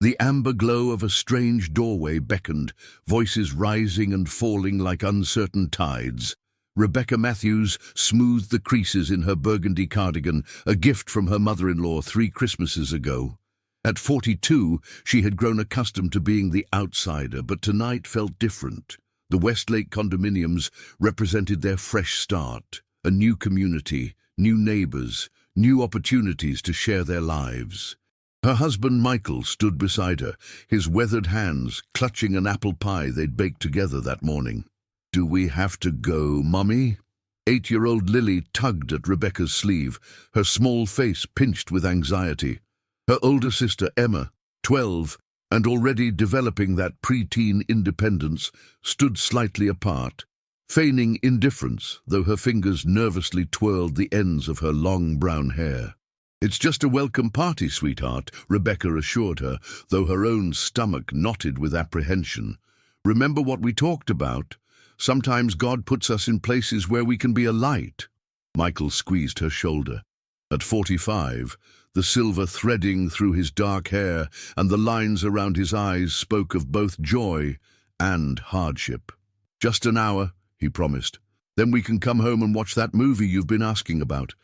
The amber glow of a strange doorway beckoned, voices rising and falling like uncertain tides. Rebecca Matthews smoothed the creases in her burgundy cardigan, a gift from her mother-in-law 3 Christmases ago. At 42, she had grown accustomed to being the outsider, but tonight felt different. The Westlake condominiums represented their fresh start, a new community, new neighbors, new opportunities to share their lives. Her husband Michael stood beside her, his weathered hands clutching an apple pie they'd baked together that morning. "Do we have to go, Mummy?" 8-year-old Lily tugged at Rebecca's sleeve, her small face pinched with anxiety. Her older sister Emma, 12, and already developing that preteen independence, stood slightly apart, feigning indifference, though her fingers nervously twirled the ends of her long brown hair. "It's just a welcome party, sweetheart," Rebecca assured her, though her own stomach knotted with apprehension. "Remember what we talked about? Sometimes God puts us in places where we can be a light." Michael squeezed her shoulder. At 45, the silver threading through his dark hair and the lines around his eyes spoke of both joy and hardship. "Just an hour," he promised. "Then we can come home and watch that movie you've been asking about."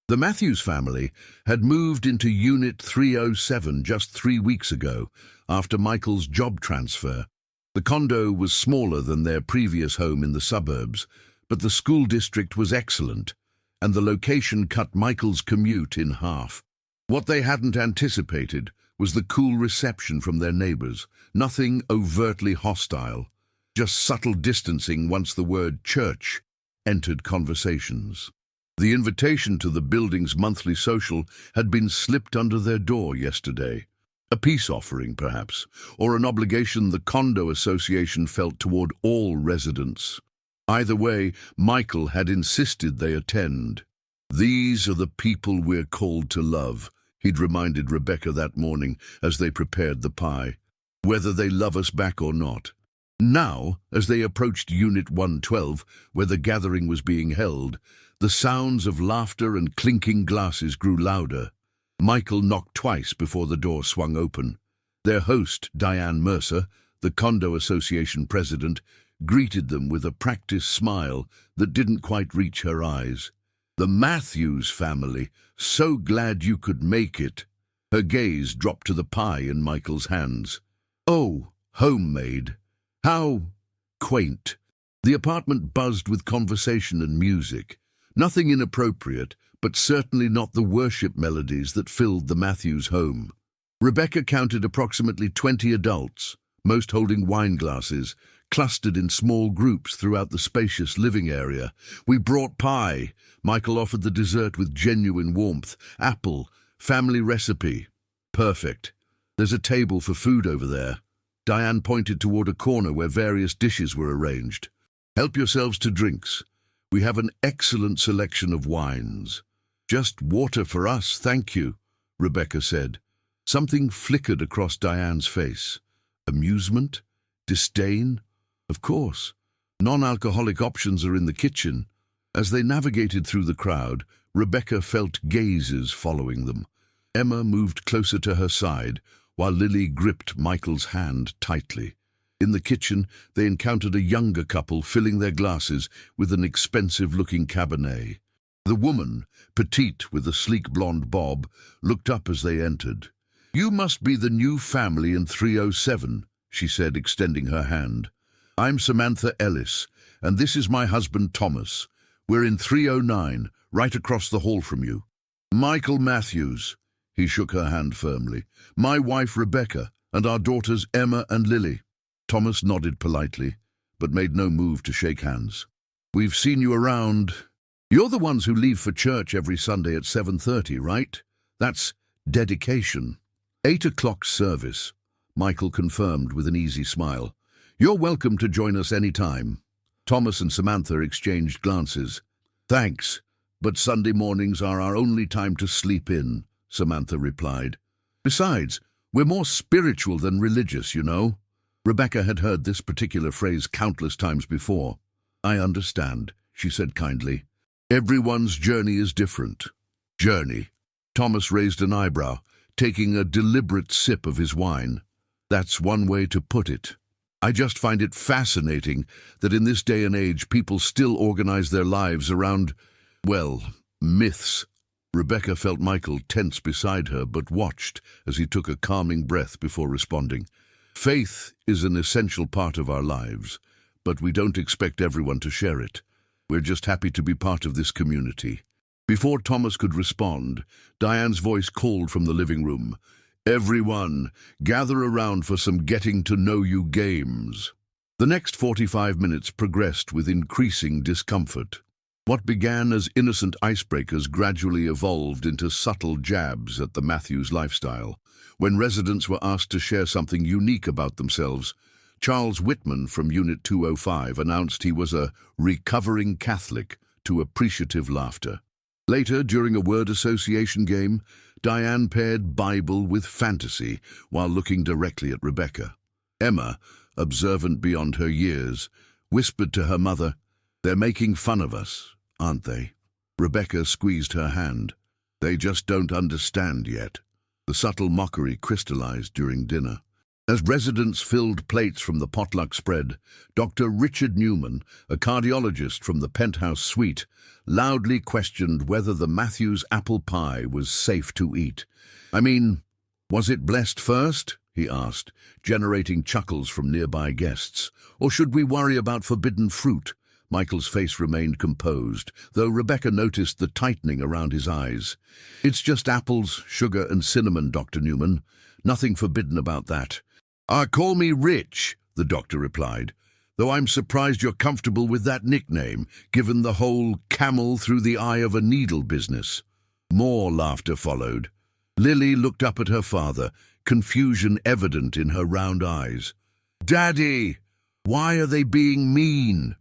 The Matthews family had moved into Unit 307 just 3 weeks ago, after Michael's job transfer. The condo was smaller than their previous home in the suburbs, but the school district was excellent, and the location cut Michael's commute in half. What they hadn't anticipated was the cool reception from their neighbors, nothing overtly hostile, just subtle distancing once the word church entered conversations. The invitation to the building's monthly social had been slipped under their door yesterday. A peace offering, perhaps, or an obligation the Condo Association felt toward all residents. Either way, Michael had insisted they attend. "These are the people we're called to love," he'd reminded Rebecca that morning as they prepared the pie, "whether they love us back or not." Now, as they approached Unit 112, where the gathering was being held, the sounds of laughter and clinking glasses grew louder. Michael knocked twice before the door swung open. Their host, Diane Mercer, the Condo Association president, greeted them with a practiced smile that didn't quite reach her eyes. "The Matthews family, so glad you could make it." Her gaze dropped to the pie in Michael's hands. "Oh, homemade. How quaint." The apartment buzzed with conversation and music. Nothing inappropriate, but certainly not the worship melodies that filled the Matthews home. Rebecca counted approximately 20 adults, most holding wine glasses, clustered in small groups throughout the spacious living area. "We brought pie." Michael offered the dessert with genuine warmth. "Apple, family recipe." "Perfect. There's a table for food over there." Diane pointed toward a corner where various dishes were arranged. "Help yourselves to drinks. We have an excellent selection of wines." "Just water for us, thank you," Rebecca said. Something flickered across Diane's face. Amusement? Disdain? Of course. Non-alcoholic options are in the kitchen. As they navigated through the crowd, Rebecca felt gazes following them. Emma moved closer to her side, while Lily gripped Michael's hand tightly. In the kitchen, they encountered a younger couple filling their glasses with an expensive-looking Cabernet. The woman, petite with a sleek blonde bob, looked up as they entered. "You must be the new family in 307, she said, extending her hand. "I'm Samantha Ellis, and this is my husband Thomas. We're in 309, right across the hall from you." "Michael Matthews," he shook her hand firmly. "My wife Rebecca, and our daughters Emma and Lily." Thomas nodded politely, but made no move to shake hands. "We've seen you around. You're the ones who leave for church every Sunday at 7:30, right? That's dedication." 8 o'clock service, Michael confirmed with an easy smile. "You're welcome to join us any time." Thomas and Samantha exchanged glances. "Thanks, but Sunday mornings are our only time to sleep in," Samantha replied. "Besides, we're more spiritual than religious, you know." Rebecca had heard this particular phrase countless times before. "I understand," she said kindly. "Everyone's journey is different." "Journey?" Thomas raised an eyebrow. taking a deliberate sip of his wine. That's one way to put it. I just find it fascinating that in this day and age people still organize their lives around, well, myths. Rebecca felt Michael tense beside her, but watched as he took a calming breath before responding. Faith is an essential part of our lives, but we don't expect everyone to share it. We're just happy to be part of this community. Before Thomas could respond, Diane's voice called from the living room. Everyone, gather around for some getting-to-know-you games. The next 45 minutes progressed with increasing discomfort. What began as innocent icebreakers gradually evolved into subtle jabs at the Matthews lifestyle. When residents were asked to share something unique about themselves, Charles Whitman from Unit 205 announced he was a recovering Catholic, to appreciative laughter. Later, during a word association game, Diane paired Bible with fantasy while looking directly at Rebecca. Emma, observant beyond her years, whispered to her mother, "They're making fun of us, aren't they?" Rebecca squeezed her hand. "They just don't understand yet." The subtle mockery crystallized during dinner. As residents filled plates from the potluck spread, Dr. Richard Newman, a cardiologist from the penthouse suite, loudly questioned whether the Matthews apple pie was safe to eat. "I mean, was it blessed first?" he asked, generating chuckles from nearby guests. "Or should we worry about forbidden fruit?" Michael's face remained composed, though Rebecca noticed the tightening around his eyes. "It's just apples, sugar and cinnamon, Dr. Newman. Nothing forbidden about that." "Call me Rich," the doctor replied, "though I'm surprised you're comfortable with that nickname, given the whole camel through the eye of a needle business." More laughter followed. Lily looked up at her father, confusion evident in her round eyes. "Daddy, why are they being mean?"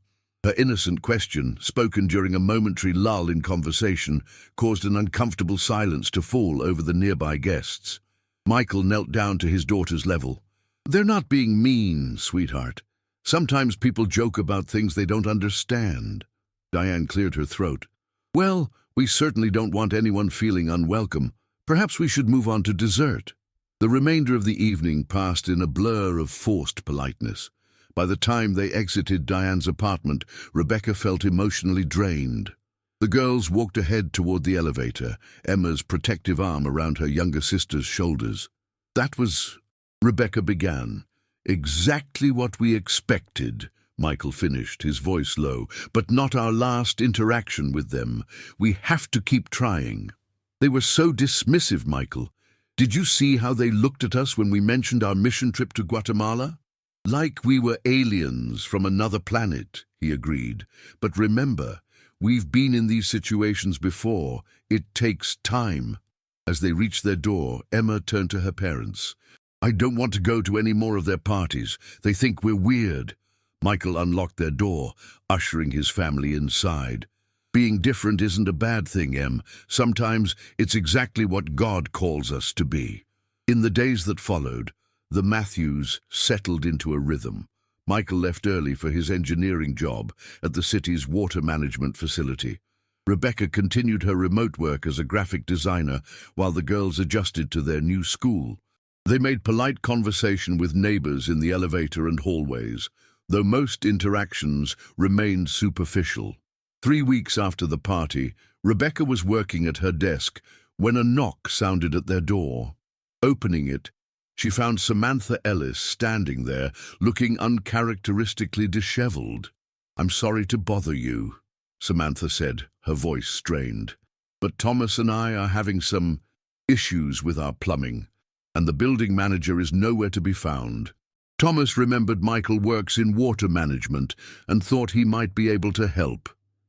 Her innocent question, spoken during a momentary lull in conversation, caused an uncomfortable silence to fall over the nearby guests. Michael knelt down to his daughter's level. "They're not being mean, sweetheart. Sometimes people joke about things they don't understand." Diane cleared her throat. "Well, we certainly don't want anyone feeling unwelcome. Perhaps we should move on to dessert." The remainder of the evening passed in a blur of forced politeness. By the time they exited Diane's apartment, Rebecca felt emotionally drained. The girls walked ahead toward the elevator, Emma's protective arm around her younger sister's shoulders. "That was—" Rebecca began. "Exactly what we expected," Michael finished, his voice low, "but not our last interaction with them. We have to keep trying." "They were so dismissive, Michael. Did you see how they looked at us when we mentioned our mission trip to Guatemala?" "Like we were aliens from another planet," he agreed. "But remember, we've been in these situations before. It takes time." As they reached their door, Emma turned to her parents. "I don't want to go to any more of their parties. They think we're weird." Michael unlocked their door, ushering his family inside. "Being different isn't a bad thing, Em. Sometimes it's exactly what God calls us to be." In the days that followed, the Matthews settled into a rhythm. Michael left early for his engineering job at the city's water management facility. Rebecca continued her remote work as a graphic designer while the girls adjusted to their new school. They made polite conversation with neighbors in the elevator and hallways, though most interactions remained superficial. 3 weeks after the party, Rebecca was working at her desk when a knock sounded at their door. Opening it, she found Samantha Ellis standing there, looking uncharacteristically disheveled. "I'm sorry to bother you," Samantha said, her voice strained, "but Thomas and I are having some issues with our plumbing, and the building manager is nowhere to be found." Thomas remembered Michael works in water management and thought he might be able to help.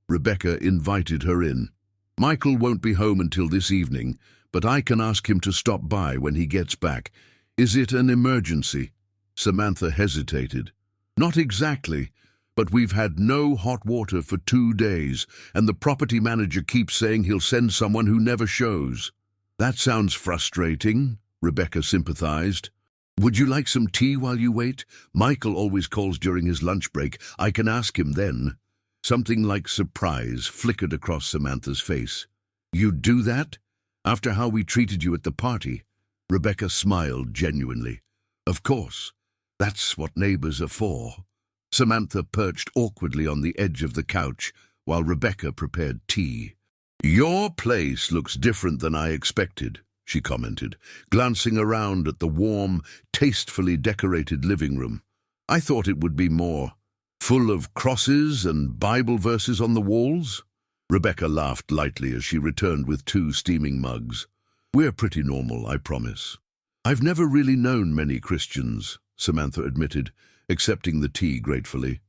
Rebecca invited her in. "Michael won't be home until this evening, but I can ask him to stop by when he gets back. Is it an emergency?" Samantha hesitated. "Not exactly, but we've had no hot water for 2 days, and the property manager keeps saying he'll send someone who never shows." "That sounds frustrating," Rebecca sympathized. "Would you like some tea while you wait? Michael always calls during his lunch break. I can ask him then." Something like surprise flickered across Samantha's face. "You'd do that? After how we treated you at the party?" Rebecca smiled genuinely. Of course, that's what neighbors are for. Samantha perched awkwardly on the edge of the couch while Rebecca prepared tea. Your place looks different than I expected, she commented, glancing around at the warm, tastefully decorated living room. I thought it would be more full of crosses and Bible verses on the walls. Rebecca laughed lightly as she returned with 2 steaming mugs. We're pretty normal, I promise. I've never really known many Christians, Samantha admitted, accepting the tea gratefully.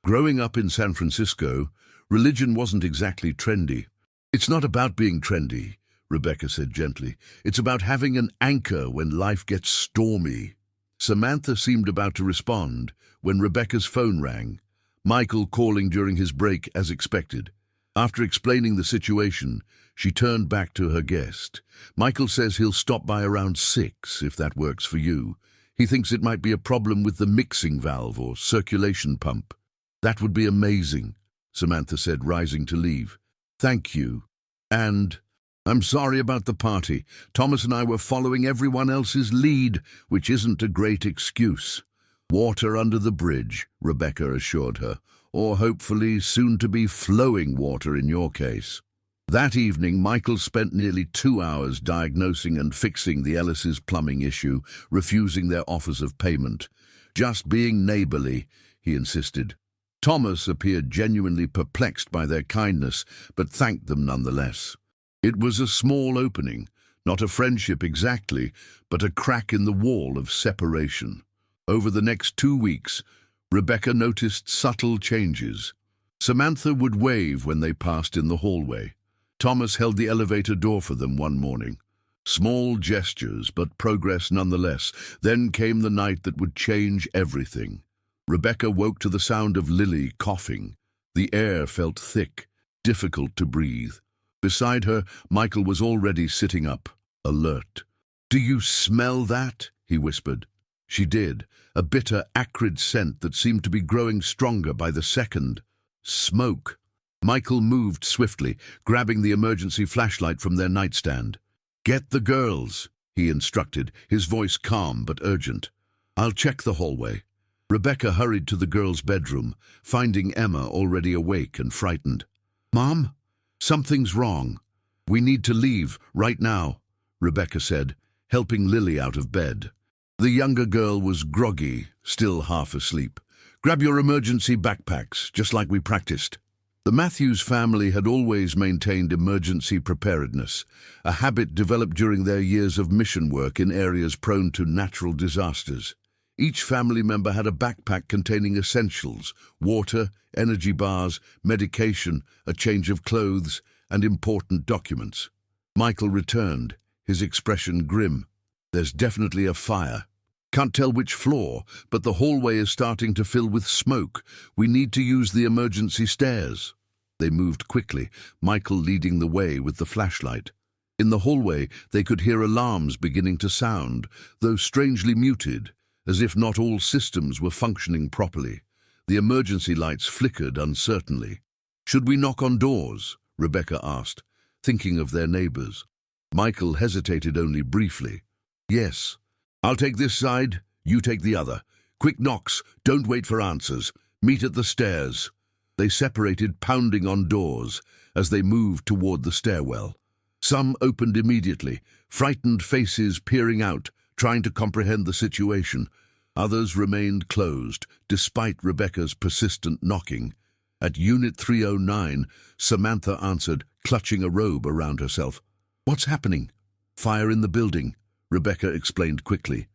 Growing up in San Francisco, religion wasn't exactly trendy. It's not about being trendy, Rebecca said gently. It's about having an anchor when life gets stormy. Samantha seemed about to respond when Rebecca's phone rang, Michael calling during his break as expected. After explaining the situation, she turned back to her guest. Michael says he'll stop by around 6, if that works for you. He thinks it might be a problem with the mixing valve or circulation pump. That would be amazing, Samantha said, rising to leave. Thank you. And I'm sorry about the party. Thomas and I were following everyone else's lead, which isn't a great excuse. Water under the bridge, Rebecca assured her, or hopefully soon-to-be flowing water in your case. That evening, Michael spent nearly 2 hours diagnosing and fixing the Ellis's plumbing issue, refusing their offers of payment. Just being neighborly, he insisted. Thomas appeared genuinely perplexed by their kindness, but thanked them nonetheless. It was a small opening, not a friendship exactly, but a crack in the wall of separation. Over the next 2 weeks, Rebecca noticed subtle changes. Samantha would wave when they passed in the hallway. Thomas held the elevator door for them one morning. Small gestures, but progress nonetheless. Then came the night that would change everything. Rebecca woke to the sound of Lily coughing. The air felt thick, difficult to breathe. Beside her, Michael was already sitting up, alert. "Do you smell that?" he whispered. She did, a bitter, acrid scent that seemed to be growing stronger by the second. Smoke. Michael moved swiftly, grabbing the emergency flashlight from their nightstand. "Get the girls," he instructed, his voice calm but urgent. "I'll check the hallway." Rebecca hurried to the girls' bedroom, finding Emma already awake and frightened. "Mom, something's wrong. We need to leave right now," Rebecca said, helping Lily out of bed. The younger girl was groggy, still half asleep. "Grab your emergency backpacks, just like we practiced." The Matthews family had always maintained emergency preparedness, a habit developed during their years of mission work in areas prone to natural disasters. Each family member had a backpack containing essentials: water, energy bars, medication, a change of clothes, and important documents. Michael returned, his expression grim. "There's definitely a fire. Can't tell which floor, but the hallway is starting to fill with smoke. We need to use the emergency stairs." They moved quickly, Michael leading the way with the flashlight. In the hallway, they could hear alarms beginning to sound, though strangely muted, as if not all systems were functioning properly. The emergency lights flickered uncertainly. "Should we knock on doors?" Rebecca asked, thinking of their neighbors. Michael hesitated only briefly. "Yes. I'll take this side, you take the other. Quick knocks, don't wait for answers. Meet at the stairs." They separated, pounding on doors, as they moved toward the stairwell. Some opened immediately, frightened faces peering out, trying to comprehend the situation. Others remained closed, despite Rebecca's persistent knocking. At Unit 309, Samantha answered, clutching a robe around herself. "What's happening?" "Fire in the building," Rebecca explained quickly.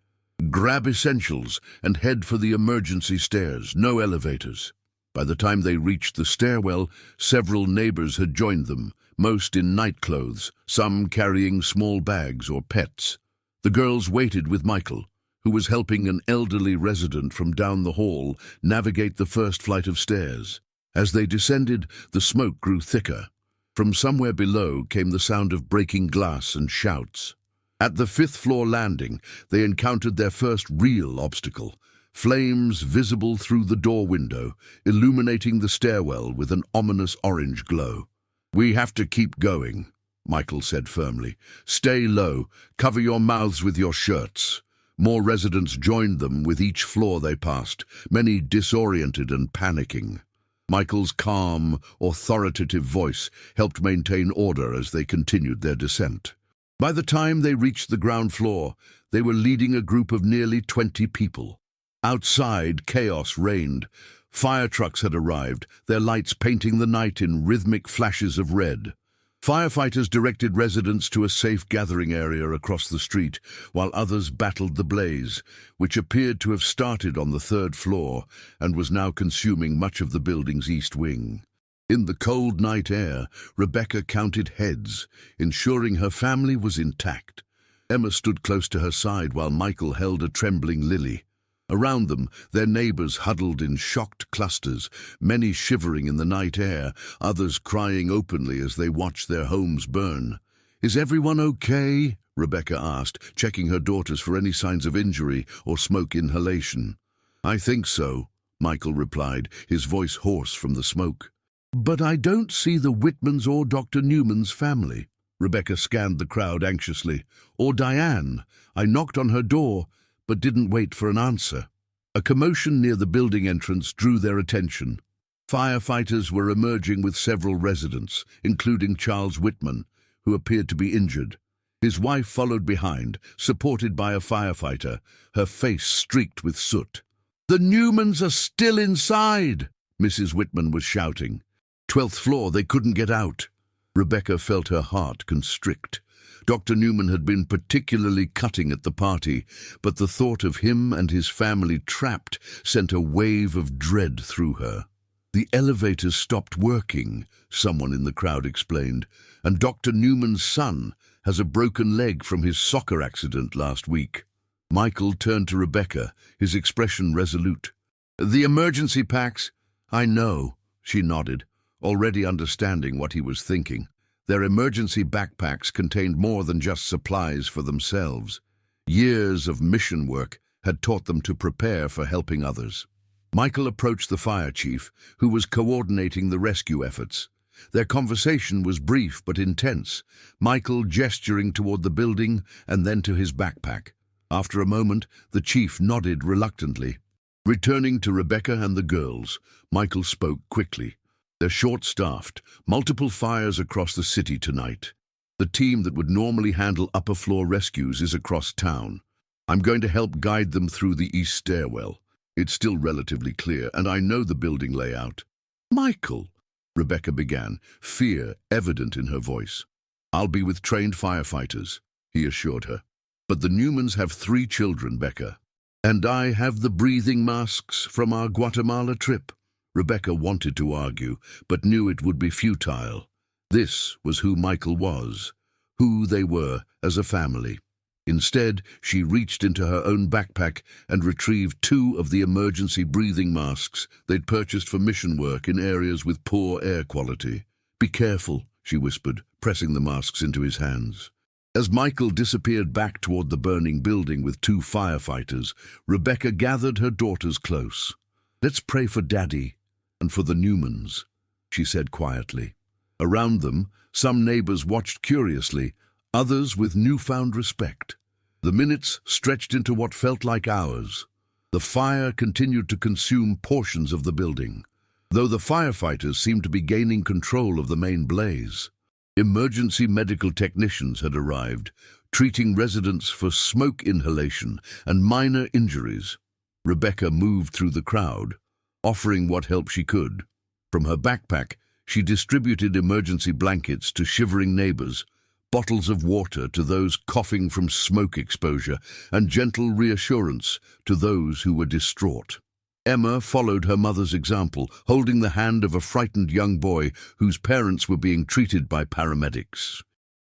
"Grab essentials and head for the emergency stairs, no elevators." By the time they reached the stairwell, several neighbors had joined them, most in nightclothes, some carrying small bags or pets. The girls waited with Michael, who was helping an elderly resident from down the hall navigate the first flight of stairs. As they descended, the smoke grew thicker. From somewhere below came the sound of breaking glass and shouts. At the 5th-floor landing, they encountered their first real obstacle: flames visible through the door window, illuminating the stairwell with an ominous orange glow. "We have to keep going," Michael said firmly. "Stay low. Cover your mouths with your shirts." More residents joined them with each floor they passed, many disoriented and panicking. Michael's calm, authoritative voice helped maintain order as they continued their descent. By the time they reached the ground floor, they were leading a group of nearly 20 people. Outside, chaos reigned. Fire trucks had arrived, their lights painting the night in rhythmic flashes of red. Firefighters directed residents to a safe gathering area across the street, while others battled the blaze, which appeared to have started on the 3rd floor and was now consuming much of the building's east wing. In the cold night air, Rebecca counted heads, ensuring her family was intact. Emma stood close to her side while Michael held a trembling Lily. Around them, their neighbors huddled in shocked clusters, many shivering in the night air, others crying openly as they watched their homes burn. "Is everyone okay?" Rebecca asked, checking her daughters for any signs of injury or smoke inhalation. "I think so," Michael replied, his voice hoarse from the smoke. "But I don't see the Whitmans or Dr. Newman's family." Rebecca scanned the crowd anxiously. "Or Diane. I knocked on her door, but didn't wait for an answer." A commotion near the building entrance drew their attention. Firefighters were emerging with several residents, including Charles Whitman, who appeared to be injured. His wife followed behind, supported by a firefighter, her face streaked with soot. "The Newmans are still inside!" Mrs. Whitman was shouting. 12th floor, they couldn't get out. Rebecca felt her heart constrict. Dr. Newman had been particularly cutting at the party, but the thought of him and his family trapped sent a wave of dread through her. "The elevators stopped working," someone in the crowd explained, "and Dr. Newman's son has a broken leg from his soccer accident last week." Michael turned to Rebecca, his expression resolute. "The emergency packs?" "I know," she nodded, already understanding what he was thinking. Their emergency backpacks contained more than just supplies for themselves. Years of mission work had taught them to prepare for helping others. Michael approached the fire chief, who was coordinating the rescue efforts. Their conversation was brief but intense, Michael gesturing toward the building and then to his backpack. After a moment, the chief nodded reluctantly. Returning to Rebecca and the girls, Michael spoke quickly. "They're short-staffed, multiple fires across the city tonight. The team that would normally handle upper-floor rescues is across town. I'm going to help guide them through the east stairwell. It's still relatively clear, and I know the building layout." "Michael," Rebecca began, fear evident in her voice. "I'll be with trained firefighters," he assured her. "But the Newmans have 3 children, Becca. And I have the breathing masks from our Guatemala trip." Rebecca wanted to argue, but knew it would be futile. This was who Michael was, who they were as a family. Instead, she reached into her own backpack and retrieved 2 of the emergency breathing masks they'd purchased for mission work in areas with poor air quality. "Be careful," she whispered, pressing the masks into his hands. As Michael disappeared back toward the burning building with 2 firefighters, Rebecca gathered her daughters close. "Let's pray for Daddy and for the Newmans," she said quietly. Around them, some neighbors watched curiously, others with newfound respect. The minutes stretched into what felt like hours. The fire continued to consume portions of the building, though the firefighters seemed to be gaining control of the main blaze. Emergency medical technicians had arrived, treating residents for smoke inhalation and minor injuries. Rebecca moved through the crowd, offering what help she could. From her backpack, she distributed emergency blankets to shivering neighbors, bottles of water to those coughing from smoke exposure, and gentle reassurance to those who were distraught. Emma followed her mother's example, holding the hand of a frightened young boy whose parents were being treated by paramedics.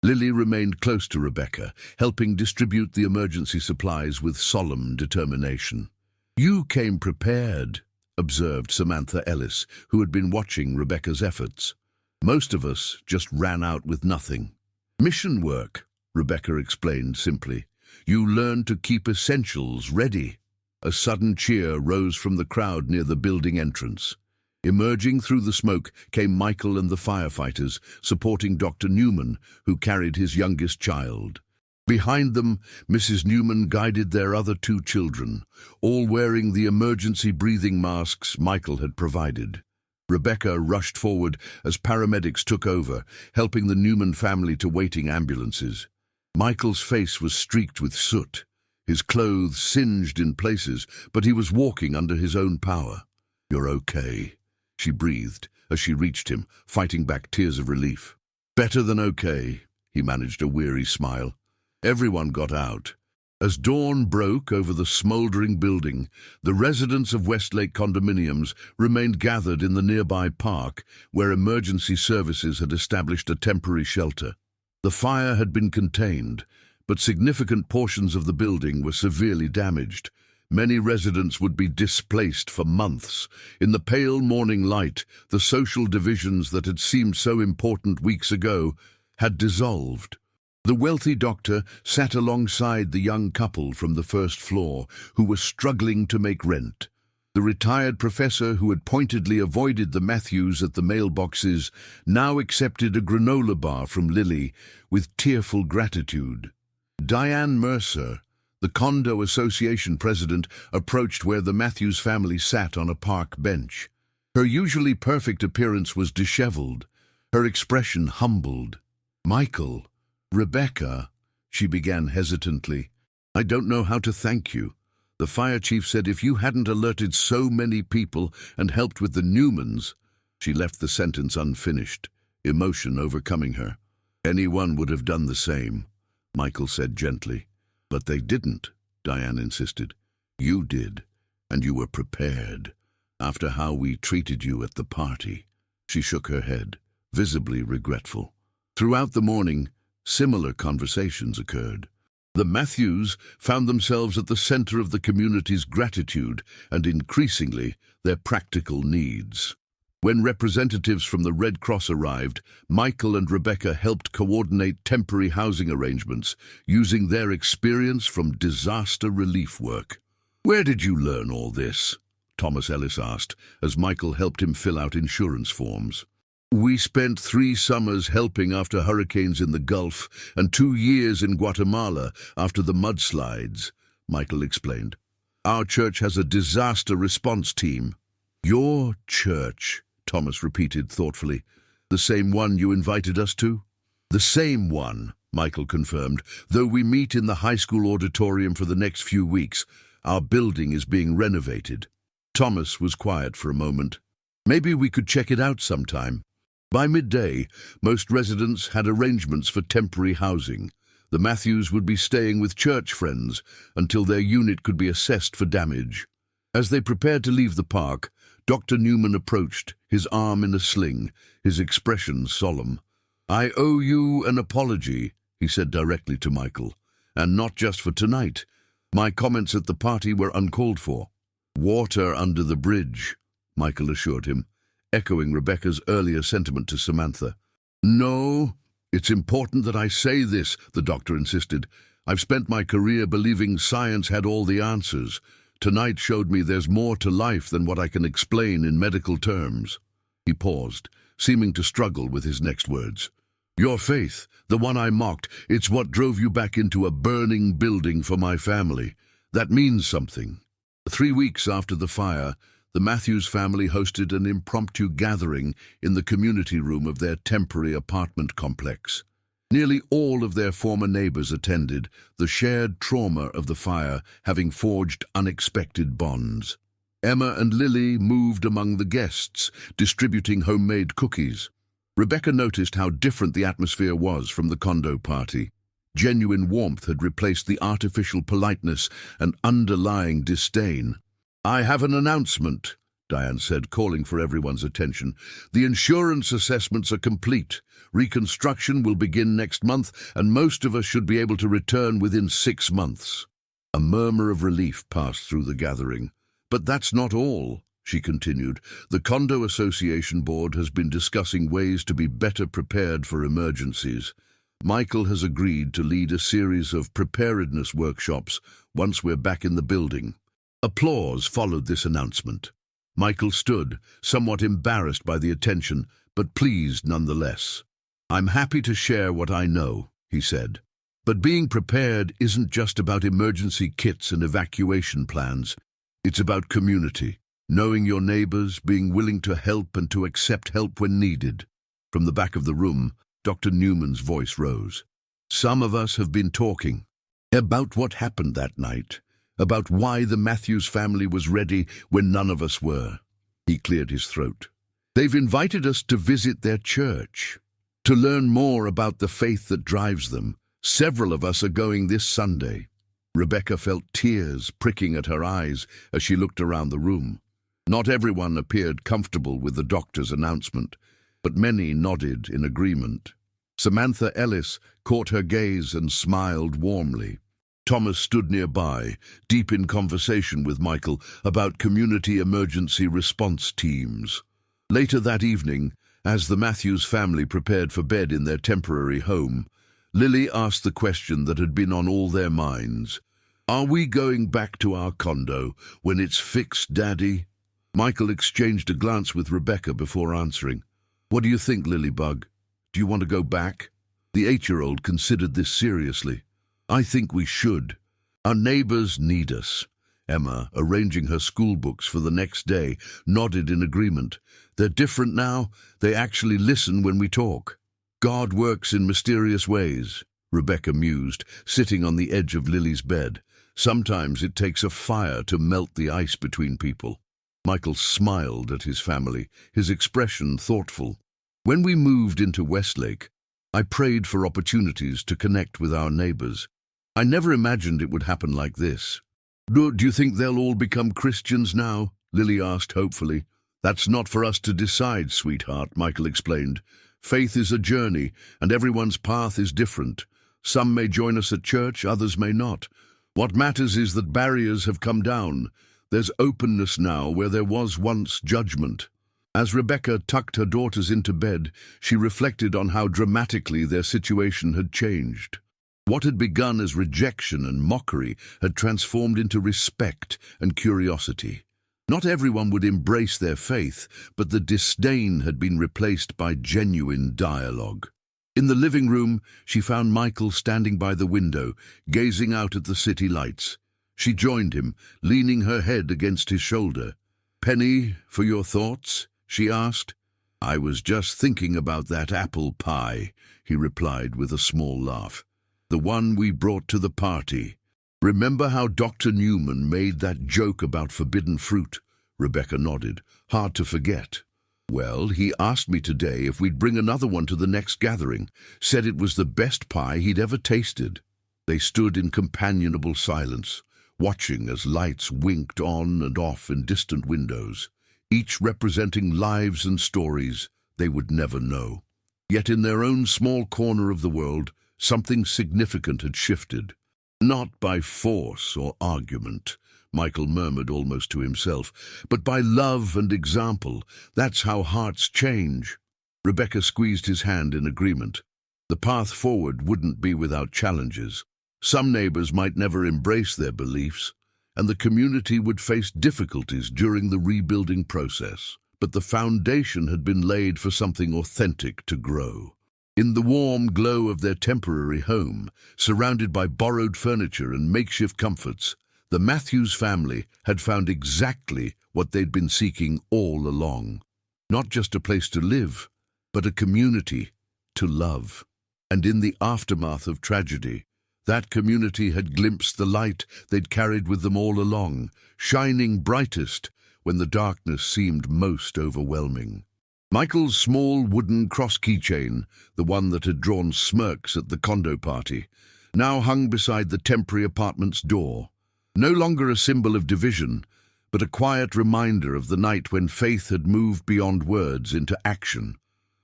Lily remained close to Rebecca, helping distribute the emergency supplies with solemn determination. "You came prepared," observed Samantha Ellis, who had been watching Rebecca's efforts. "Most of us just ran out with nothing." "Mission work," Rebecca explained simply. "You learn to keep essentials ready." A sudden cheer rose from the crowd near the building entrance. Emerging through the smoke came Michael and the firefighters, supporting Dr. Newman, who carried his youngest child. Behind them, Mrs. Newman guided their other two children, all wearing the emergency breathing masks Michael had provided. Rebecca rushed forward as paramedics took over, helping the Newman family to waiting ambulances. Michael's face was streaked with soot, his clothes singed in places, but he was walking under his own power. "You're okay," she breathed as she reached him, fighting back tears of relief. "Better than okay," he managed a weary smile. Everyone got out. As dawn broke over the smoldering building, the residents of Westlake condominiums remained gathered in the nearby park, where emergency services had established a temporary shelter. The fire had been contained, but significant portions of the building were severely damaged. Many residents would be displaced for months. In the pale morning light, the social divisions that had seemed so important weeks ago had dissolved. The wealthy doctor sat alongside the young couple from the first floor, who were struggling to make rent. The retired professor who had pointedly avoided the Matthews at the mailboxes now accepted a granola bar from Lily with tearful gratitude. Diane Mercer, the Condo Association president, approached where the Matthews family sat on a park bench. Her usually perfect appearance was disheveled, her expression humbled. "Michael, Rebecca," she began hesitantly, "I don't know how to thank you. The fire chief said if you hadn't alerted so many people and helped with the Newmans—" She left the sentence unfinished, emotion overcoming her. "Anyone would have done the same," Michael said gently. "But they didn't," Diane insisted. "You did, and you were prepared, after how we treated you at the party." She shook her head, visibly regretful. Throughout the morning, similar conversations occurred. The Matthews found themselves at the center of the community's gratitude and, increasingly, their practical needs. When representatives from the Red Cross arrived, Michael and Rebecca helped coordinate temporary housing arrangements, using their experience from disaster relief work. "Where did you learn all this?" Thomas Ellis asked, as Michael helped him fill out insurance forms. "We spent 3 summers helping after hurricanes in the Gulf and 2 years in Guatemala after the mudslides," Michael explained. "Our church has a disaster response team." "Your church," Thomas repeated thoughtfully. "The same one you invited us to?" "The same one," Michael confirmed. "Though we meet in the high school auditorium for the next few weeks, our building is being renovated." Thomas was quiet for a moment. "Maybe we could check it out sometime." By midday, most residents had arrangements for temporary housing. The Matthews would be staying with church friends until their unit could be assessed for damage. As they prepared to leave the park, Dr. Newman approached, his arm in a sling, his expression solemn. "I owe you an apology," he said directly to Michael, "and not just for tonight. My comments at the party were uncalled for." "Water under the bridge," Michael assured him, echoing Rebecca's earlier sentiment to Samantha. "No, it's important that I say this," the doctor insisted. "I've spent my career believing science had all the answers. Tonight showed me there's more to life than what I can explain in medical terms." He paused, seeming to struggle with his next words. "Your faith, the one I mocked, it's what drove you back into a burning building for my family. That means something." 3 weeks after the fire, the Matthews family hosted an impromptu gathering in the community room of their temporary apartment complex. Nearly all of their former neighbors attended, the shared trauma of the fire having forged unexpected bonds. Emma and Lily moved among the guests, distributing homemade cookies. Rebecca noticed how different the atmosphere was from the condo party. Genuine warmth had replaced the artificial politeness and underlying disdain. "I have an announcement," Diane said, calling for everyone's attention. "The insurance assessments are complete. Reconstruction will begin next month, and most of us should be able to return within 6 months." A murmur of relief passed through the gathering. "But that's not all," she continued. "The Condo Association Board has been discussing ways to be better prepared for emergencies. Michael has agreed to lead a series of preparedness workshops once we're back in the building." Applause followed this announcement. Michael stood, somewhat embarrassed by the attention, but pleased nonetheless. "I'm happy to share what I know," he said. "But being prepared isn't just about emergency kits and evacuation plans. It's about community, knowing your neighbors, being willing to help and to accept help when needed." From the back of the room, Dr. Newman's voice rose. "Some of us have been talking about what happened that night, about why the Matthews family was ready when none of us were." He cleared his throat. "They've invited us to visit their church, to learn more about the faith that drives them. Several of us are going this Sunday." Rebecca felt tears pricking at her eyes as she looked around the room. Not everyone appeared comfortable with the doctor's announcement, but many nodded in agreement. Samantha Ellis caught her gaze and smiled warmly. Thomas stood nearby, deep in conversation with Michael about community emergency response teams. Later that evening, as the Matthews family prepared for bed in their temporary home, Lily asked the question that had been on all their minds. "Are we going back to our condo when it's fixed, Daddy?" Michael exchanged a glance with Rebecca before answering. "What do you think, Lilybug? Do you want to go back?" The 8-year-old considered this seriously. "I think we should. Our neighbors need us." Emma, arranging her school books for the next day, nodded in agreement. "They're different now. They actually listen when we talk." "God works in mysterious ways," Rebecca mused, sitting on the edge of Lily's bed. "Sometimes it takes a fire to melt the ice between people." Michael smiled at his family, his expression thoughtful. "When we moved into Westlake, I prayed for opportunities to connect with our neighbors. I never imagined it would happen like this." Do you think they'll all become Christians now?" Lily asked hopefully. "That's not for us to decide, sweetheart," Michael explained. "Faith is a journey, and everyone's path is different. Some may join us at church, others may not. What matters is that barriers have come down. There's openness now where there was once judgment." As Rebecca tucked her daughters into bed, she reflected on how dramatically their situation had changed. What had begun as rejection and mockery had transformed into respect and curiosity. Not everyone would embrace their faith, but the disdain had been replaced by genuine dialogue. In the living room, she found Michael standing by the window, gazing out at the city lights. She joined him, leaning her head against his shoulder. "Penny, for your thoughts?" she asked. "I was just thinking about that apple pie," he replied with a small laugh. "The one we brought to the party. Remember how Dr. Newman made that joke about forbidden fruit?" Rebecca nodded. "Hard to forget." "Well, he asked me today if we'd bring another one to the next gathering. Said it was the best pie he'd ever tasted." They stood in companionable silence, watching as lights winked on and off in distant windows, each representing lives and stories they would never know. Yet in their own small corner of the world, something significant had shifted. "Not by force or argument," Michael murmured almost to himself, "but by love and example. That's how hearts change." Rebecca squeezed his hand in agreement. The path forward wouldn't be without challenges. Some neighbors might never embrace their beliefs, and the community would face difficulties during the rebuilding process. But the foundation had been laid for something authentic to grow. In the warm glow of their temporary home, surrounded by borrowed furniture and makeshift comforts, the Matthews family had found exactly what they'd been seeking all along. Not just a place to live, but a community to love. And in the aftermath of tragedy, that community had glimpsed the light they'd carried with them all along, shining brightest when the darkness seemed most overwhelming. Michael's small wooden cross keychain, the one that had drawn smirks at the condo party, now hung beside the temporary apartment's door. No longer a symbol of division, but a quiet reminder of the night when faith had moved beyond words into action.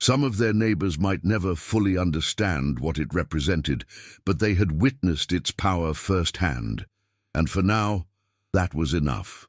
Some of their neighbors might never fully understand what it represented, but they had witnessed its power firsthand. And for now, that was enough.